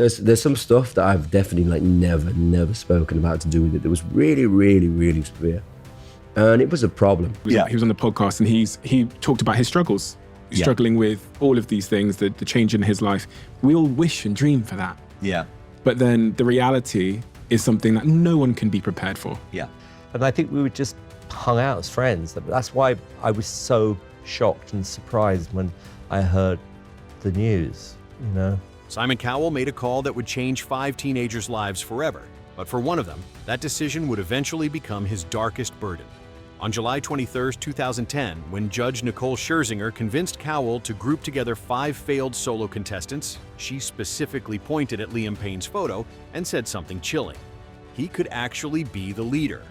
There's some stuff that I've definitely like never spoken about to do with it that was really severe. And it was a problem. He was on the podcast and he talked about his struggles. Struggling with all of these things, the change in his life. We all wish and dream for that. Yeah. But then the reality is something that no one can be prepared for. Yeah. And I think we were just hung out as friends. That's why I was so shocked and surprised when I heard the news, you know. Simon Cowell made a call that would change 5 teenagers' lives forever. But for one of them, that decision would eventually become his darkest burden. On July 23, 2010, when Judge Nicole Scherzinger convinced Cowell to group together 5 failed solo contestants, she specifically pointed at Liam Payne's photo and said something chilling. He could actually be the leader.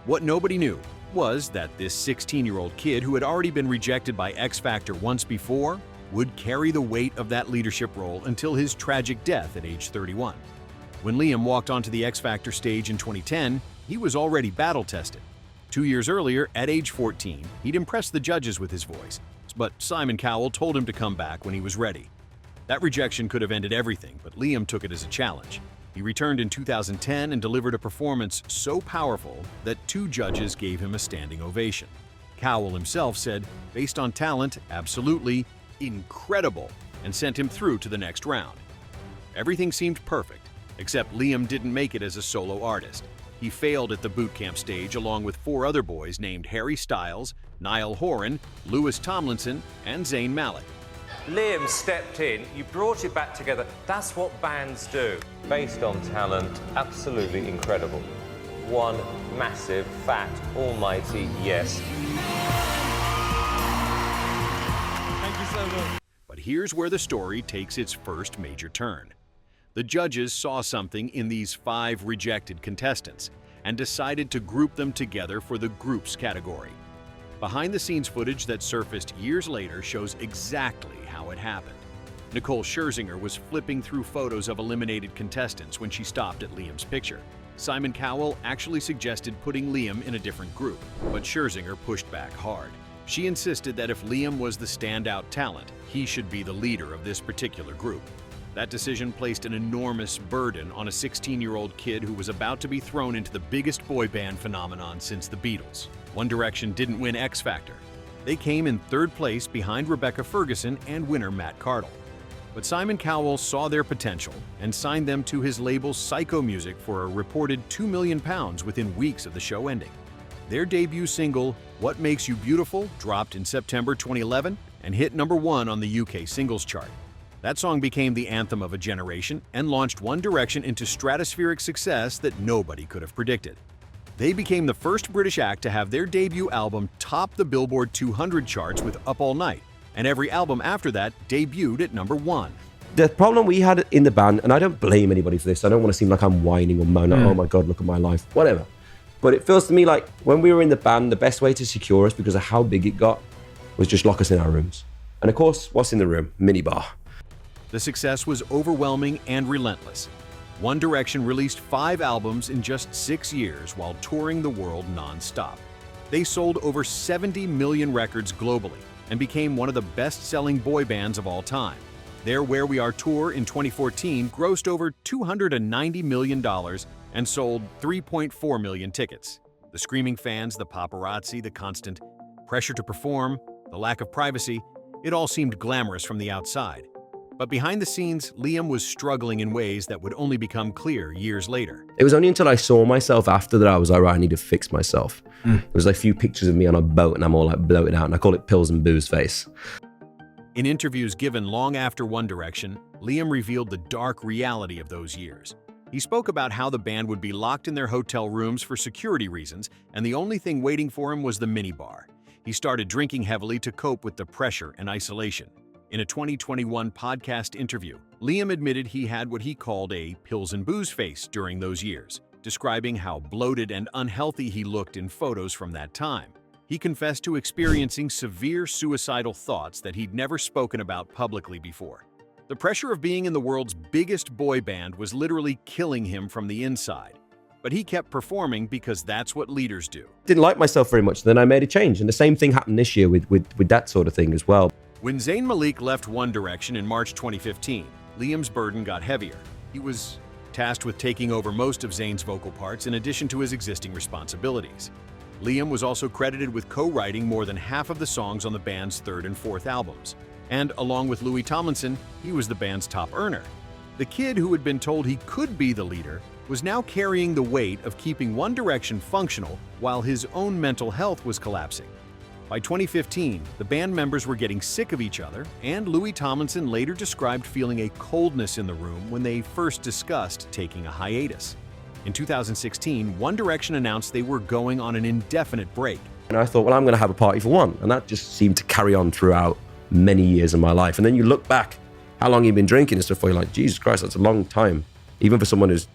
What nobody knew was that this 16-year-old kid who had already been rejected by X Factor once before would carry the weight of that leadership role until his tragic death at age 31. When Liam walked onto the X Factor stage in 2010, he was already battle-tested. 2 years earlier, at age 14, he'd impressed the judges with his voice, but Simon Cowell told him to come back when he was ready. That rejection could have ended everything, but Liam took it as a challenge. He returned in 2010 and delivered a performance so powerful that 2 judges gave him a standing ovation. Cowell himself said, based on talent, absolutely incredible, and sent him through to the next round. Everything seemed perfect, except Liam didn't make it as a solo artist. He failed at the boot camp stage along with 4 other boys named Harry Styles, Niall Horan, Lewis Tomlinson, and Zayn Malik. Liam stepped in, you brought it back together. That's what bands do. Based on talent, absolutely incredible. One massive, fat, almighty yes. Thank you so much. But here's where the story takes its first major turn. The judges saw something in these 5 rejected contestants and decided to group them together for the groups category. Behind-the-scenes footage that surfaced years later shows exactly how it happened. Nicole Scherzinger was flipping through photos of eliminated contestants when she stopped at Liam's picture. Simon Cowell actually suggested putting Liam in a different group, but Scherzinger pushed back hard. She insisted that if Liam was the standout talent, he should be the leader of this particular group. That decision placed an enormous burden on a 16-year-old kid who was about to be thrown into the biggest boy band phenomenon since the Beatles. One Direction didn't win X Factor. They came in 3rd place behind Rebecca Ferguson and winner Matt Cardle. But Simon Cowell saw their potential and signed them to his label Psycho Music for a reported £2 million within weeks of the show ending. Their debut single, What Makes You Beautiful, dropped in September 2011 and hit #1 on the UK singles chart. That song became the anthem of a generation and launched One Direction into stratospheric success that nobody could have predicted. They became the first British act to have their debut album top the Billboard 200 charts with Up All Night, and every album after that debuted at #1. The problem we had in the band, and I don't blame anybody for this, I don't want to seem like I'm whining or moaning, oh my God, look at my life, whatever. But it feels to me like when we were in the band, the best way to secure us because of how big it got was just lock us in our rooms. And of course, what's in the room? Minibar. The success was overwhelming and relentless. One Direction released 5 albums in just 6 years while touring the world non-stop. They sold over 70 million records globally and became one of the best-selling boy bands of all time. Their Where We Are tour in 2014 grossed over $290 million and sold 3.4 million tickets. The screaming fans, the paparazzi, the constant pressure to perform, the lack of privacy, it all seemed glamorous from the outside. But behind the scenes, Liam was struggling in ways that would only become clear years later. It was only until I saw myself after that I was like, right, I need to fix myself. There was like a few pictures of me on a boat and I'm all like bloated out and I call it pills and booze face. In interviews given long after One Direction, Liam revealed the dark reality of those years. He spoke about how the band would be locked in their hotel rooms for security reasons, and the only thing waiting for him was the minibar. He started drinking heavily to cope with the pressure and isolation. In a 2021 podcast interview, Liam admitted he had what he called a pills and booze face during those years, describing how bloated and unhealthy he looked in photos from that time. He confessed to experiencing severe suicidal thoughts that he'd never spoken about publicly before. The pressure of being in the world's biggest boy band was literally killing him from the inside. But he kept performing because that's what leaders do. Didn't like myself very much, then I made a change. And the same thing happened this year with that sort of thing as well. When Zayn Malik left One Direction in March 2015, Liam's burden got heavier. He was tasked with taking over most of Zayn's vocal parts in addition to his existing responsibilities. Liam was also credited with co-writing more than half of the songs on the band's third and fourth albums. And along with Louis Tomlinson, he was the band's top earner. The kid who had been told he could be the leader was now carrying the weight of keeping One Direction functional while his own mental health was collapsing. By 2015, the band members were getting sick of each other, and Louis Tomlinson later described feeling a coldness in the room when they first discussed taking a hiatus. In 2016, One Direction announced they were going on an indefinite break. And I thought, well, I'm going to have a party for one. And that just seemed to carry on throughout many years of my life. And then you look back, how long you've been drinking and stuff, where you're like, Jesus Christ, that's a long time. Even for someone who's,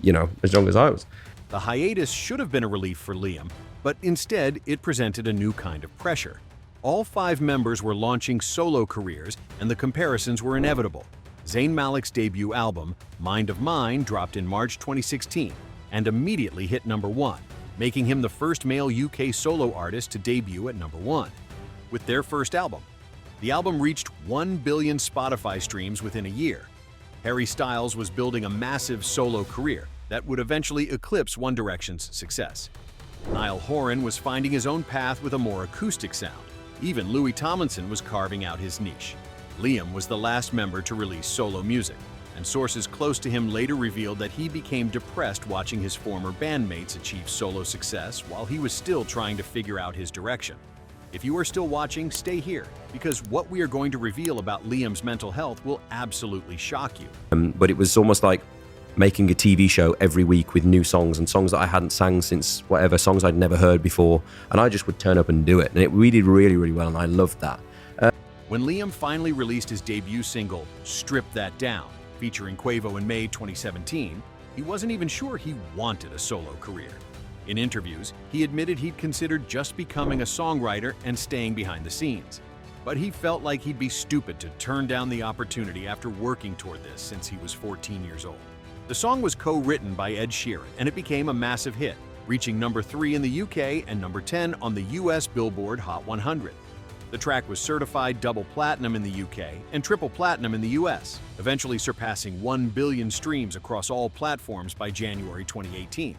as young as I was. The hiatus should have been a relief for Liam, but instead it presented a new kind of pressure. All 5 members were launching solo careers, and the comparisons were inevitable. Zayn Malik's debut album, Mind of Mine, dropped in March 2016 and immediately hit #1, making him the first male UK solo artist to debut at #1. With their first album, the album reached 1 billion Spotify streams within a year. Harry Styles was building a massive solo career that would eventually eclipse One Direction's success. Niall Horan was finding his own path with a more acoustic sound. Even Louis Tomlinson was carving out his niche. Liam was the last member to release solo music, and sources close to him later revealed that he became depressed watching his former bandmates achieve solo success while he was still trying to figure out his direction. If you are still watching, stay here, because what we are going to reveal about Liam's mental health will absolutely shock you. But it was almost like making a TV show every week with new songs and songs that I hadn't sang since whatever, songs I'd never heard before. And I just would turn up and do it. And we did really, really well, and I loved that. When Liam finally released his debut single, Strip That Down, featuring Quavo in May 2017, he wasn't even sure he wanted a solo career. In interviews, he admitted he'd considered just becoming a songwriter and staying behind the scenes. But he felt like he'd be stupid to turn down the opportunity after working toward this since he was 14 years old. The song was co-written by Ed Sheeran, and it became a massive hit, reaching #3 in the UK and #10 on the US Billboard Hot 100. The track was certified double platinum in the UK and triple platinum in the US, eventually surpassing 1 billion streams across all platforms by January 2018.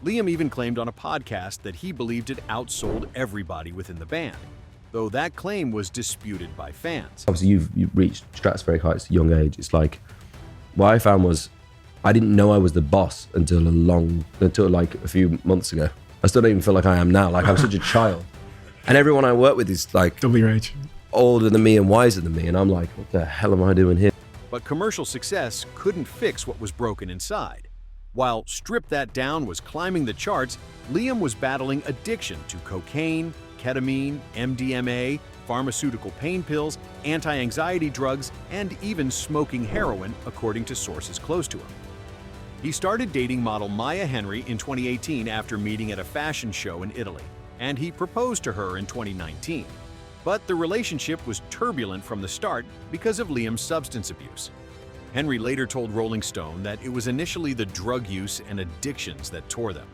Liam even claimed on a podcast that he believed it outsold everybody within the band, though that claim was disputed by fans. Obviously, you've reached stratospheric heights at a young age. It's like, what I found was, I didn't know I was the boss until like a few months ago. I still don't even feel like I am now. Like, I'm such a child. And everyone I work with is like Double your age. older than me and wiser than me. And I'm like, what the hell am I doing here? But commercial success couldn't fix what was broken inside. While Strip That Down was climbing the charts, Liam was battling addiction to cocaine, ketamine, MDMA, pharmaceutical pain pills, anti-anxiety drugs, and even smoking heroin, according to sources close to him. He started dating model Maya Henry in 2018 after meeting at a fashion show in Italy, and he proposed to her in 2019. But the relationship was turbulent from the start because of Liam's substance abuse. Henry later told Rolling Stone that it was initially the drug use and addictions that tore them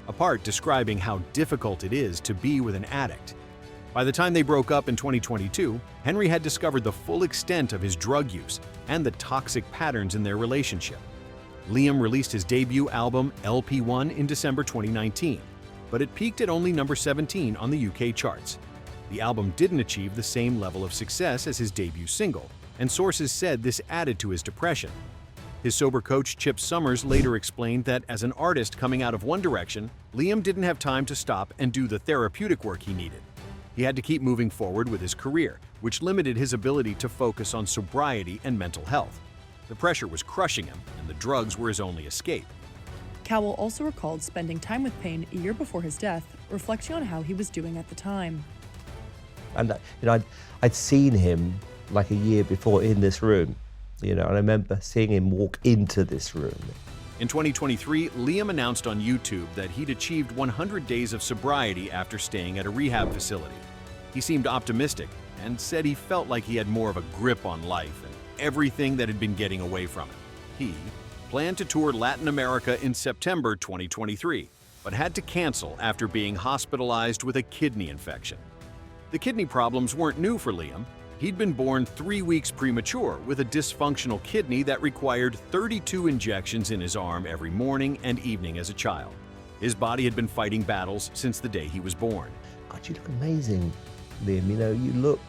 apart, describing how difficult it is to be with an addict. By the time they broke up in 2022, Henry had discovered the full extent of his drug use and the toxic patterns in their relationship. Liam released his debut album, LP1, in December 2019, but it peaked at only #17 on the UK charts. The album didn't achieve the same level of success as his debut single, and sources said this added to his depression. His sober coach Chip Summers later explained that as an artist coming out of One Direction, Liam didn't have time to stop and do the therapeutic work he needed. He had to keep moving forward with his career, which limited his ability to focus on sobriety and mental health. The pressure was crushing him, and the drugs were his only escape. Cowell also recalled spending time with Payne a year before his death, reflecting on how he was doing at the time. And I'd seen him like a year before in this room, and I remember seeing him walk into this room. In 2023, Liam announced on YouTube that he'd achieved 100 days of sobriety after staying at a rehab facility. He seemed optimistic and said he felt like he had more of a grip on life and everything that had been getting away from him. He planned to tour Latin America in September 2023, but had to cancel after being hospitalized with a kidney infection. The kidney problems weren't new for Liam. He'd been born 3 weeks premature with a dysfunctional kidney that required 32 injections in his arm every morning and evening as a child. His body had been fighting battles since the day he was born. God, you look amazing, Liam. You know, you look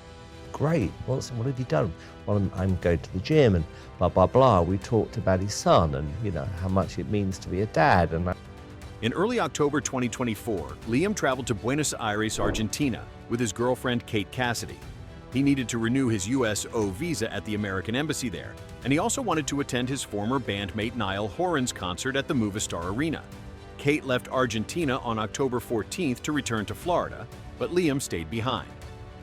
great. What have you done? Well, I'm going to the gym and blah, blah, blah. We talked about his son and, you know, how much it means to be a dad. And In early October 2024, Liam traveled to Buenos Aires, Argentina, with his girlfriend Kate Cassidy. He needed to renew his USO visa at the American Embassy there, and he also wanted to attend his former bandmate Niall Horan's concert at the Movistar Arena. Kate left Argentina on October 14th to return to Florida, but Liam stayed behind.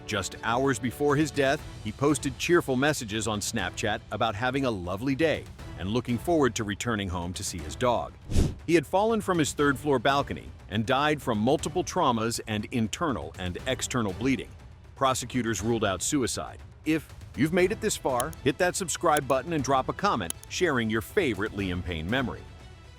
Just hours before his death, he posted cheerful messages on Snapchat about having a lovely day and looking forward to returning home to see his dog. He had fallen from his third-floor balcony and died from multiple traumas and internal and external bleeding. Prosecutors ruled out suicide. If you've made it this far, hit that subscribe button and drop a comment sharing your favorite Liam Payne memory.